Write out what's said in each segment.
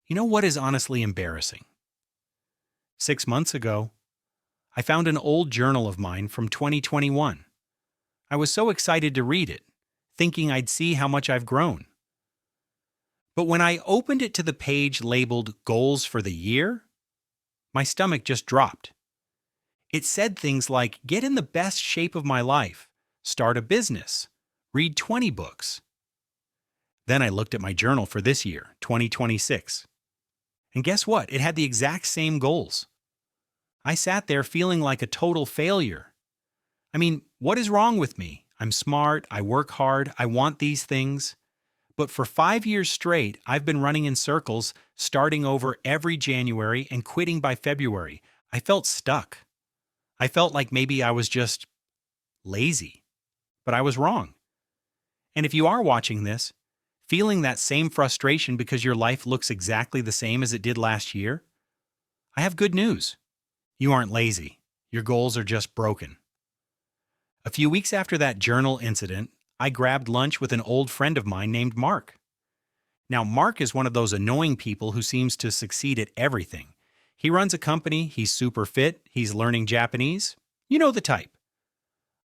You know what is honestly embarrassing? 6 months ago, I found an old journal of mine from 2021. I was so excited to read it, thinking I'd see how much I've grown. But when I opened it to the page labeled Goals for the Year, my stomach just dropped. It said things like get in the best shape of my life, start a business, read 20 books. Then I looked at my journal for this year, 2026. And guess what? It had the exact same goals. I sat there feeling like a total failure. I mean, what is wrong with me? I'm smart, I work hard, I want these things. But for 5 years straight, I've been running in circles, starting over every January and quitting by February. I felt stuck. I felt like maybe I was just lazy. But I was wrong. And if you are watching this, feeling that same frustration because your life looks exactly the same as it did last year, I have good news. You aren't lazy. Your goals are just broken. A few weeks after that journal incident, I grabbed lunch with an old friend of mine named Mark. Now, Mark is one of those annoying people who seems to succeed at everything. He runs a company, he's super fit, he's learning Japanese. You know the type.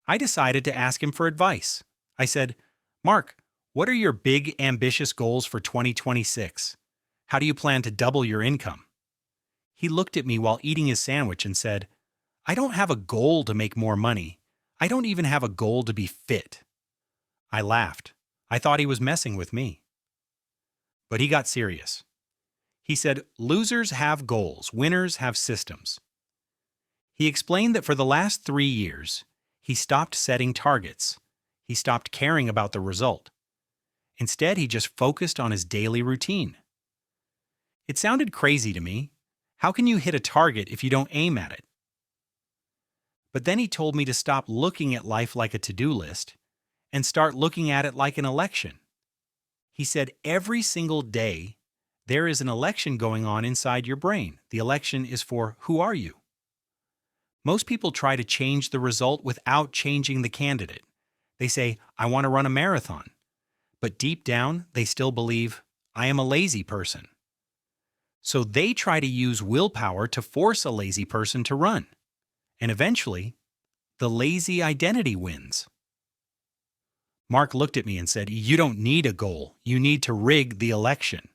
I decided to ask him for advice. I said, Mark, what are your big, ambitious goals for 2026? How do you plan to double your income? He looked at me while eating his sandwich and said, I don't have a goal to make more money. I don't even have a goal to be fit. I laughed. I thought he was messing with me. But he got serious. He said, losers have goals, winners have systems. He explained that for the last 3 years, he stopped setting targets. He stopped caring about the result. Instead, he just focused on his daily routine. It sounded crazy to me. How can you hit a target if you don't aim at it? But then he told me to stop looking at life like a to-do list and start looking at it like an election. He said every single day there is an election going on inside your brain. The election is for who are you? Most people try to change the result without changing the candidate. They say, I want to run a marathon. But deep down, they still believe, I am a lazy person. So they try to use willpower to force a lazy person to run. And eventually, the lazy identity wins. Mark looked at me and said, you don't need a goal. You need to rig the election.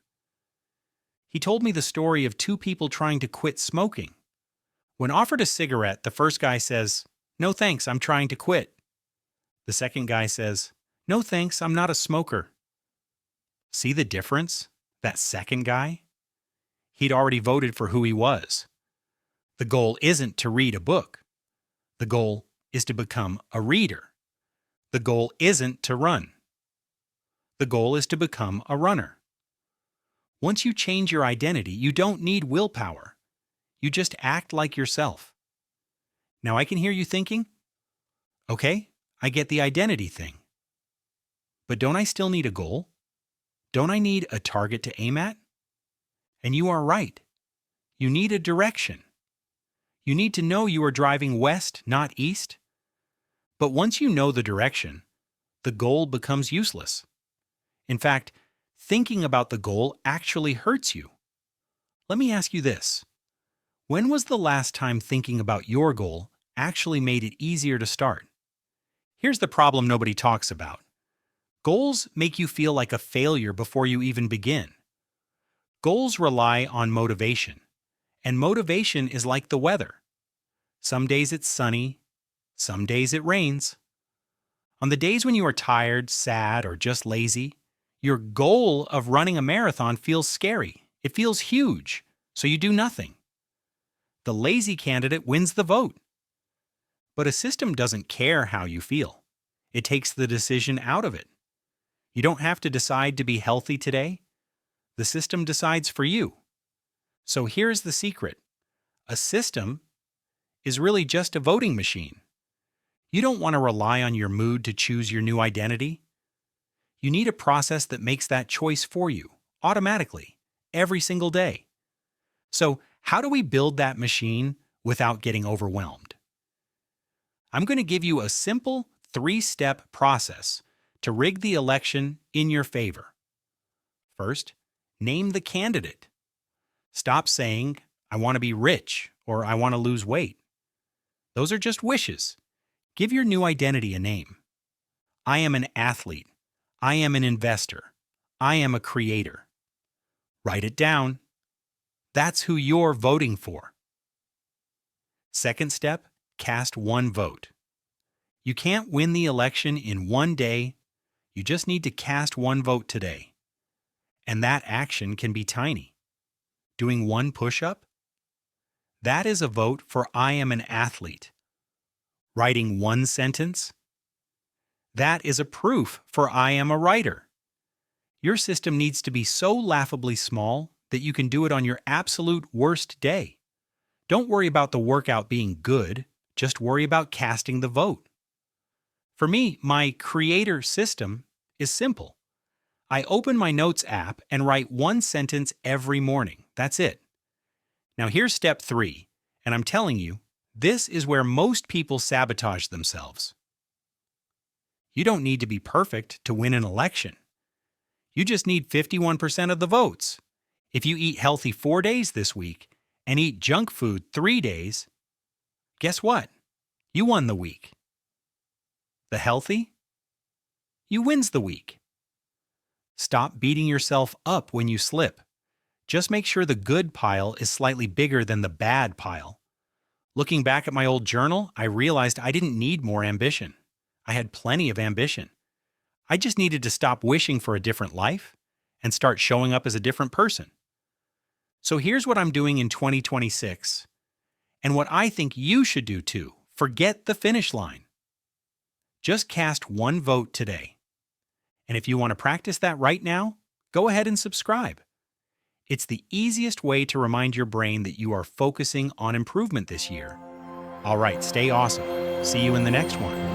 He told me the story of 2 people trying to quit smoking. When offered a cigarette, the first guy says, no thanks, I'm trying to quit. The second guy says, no thanks, I'm not a smoker. See the difference? That second guy? He'd already voted for who he was. The goal isn't to read a book. The goal is to become a reader. The goal isn't to run. The goal is to become a runner. Once you change your identity, you don't need willpower. You just act like yourself. Now I can hear you thinking, okay, I get the identity thing. But don't I still need a goal? Don't I need a target to aim at? And you are right. You need a direction. You need to know you are driving west, not east. But once you know the direction, the goal becomes useless. In fact, thinking about the goal actually hurts you. Let me ask you this. When was the last time thinking about your goal actually made it easier to start? Here's the problem nobody talks about. Goals make you feel like a failure before you even begin. Goals rely on motivation, and motivation is like the weather. Some days it's sunny, some days it rains. On the days when you are tired, sad, or just lazy, your goal of running a marathon feels scary. It feels huge, so you do nothing. The lazy candidate wins the vote. But a system doesn't care how you feel. It takes the decision out of it. You don't have to decide to be healthy today. The system decides for you. So here's the secret. A system is really just a voting machine. You don't want to rely on your mood to choose your new identity. You need a process that makes that choice for you, automatically, every single day. So how do we build that machine without getting overwhelmed? I'm going to give you a simple 3-step process to rig the election in your favor. First, name the candidate. Stop saying, I want to be rich or I want to lose weight. Those are just wishes. Give your new identity a name. I am an athlete. I am an investor. I am a creator. Write it down. That's who you're voting for. Second step, cast one vote. You can't win the election in one day. You just need to cast one vote today. And that action can be tiny. Doing one push-up? That is a vote for I am an athlete. Writing one sentence? That is a proof for I am a writer. Your system needs to be so laughably small that you can do it on your absolute worst day. Don't worry about the workout being good, just worry about casting the vote. For me, my creator system is simple. I open my notes app and write one sentence every morning. That's it. Now here's step 3, and I'm telling you, this is where most people sabotage themselves. You don't need to be perfect to win an election. You just need 51% of the votes. If you eat healthy 4 days this week and eat junk food 3 days, guess what? You won the week. The healthy? You wins the week. Stop beating yourself up when you slip. Just make sure the good pile is slightly bigger than the bad pile. Looking back at my old journal, I realized I didn't need more ambition. I had plenty of ambition. I just needed to stop wishing for a different life and start showing up as a different person. So here's what I'm doing in 2026, and what I think you should do too. Forget the finish line. Just cast one vote today. And if you want to practice that right now, go ahead and subscribe. It's the easiest way to remind your brain that you are focusing on improvement this year. All right, stay awesome. See you in the next one.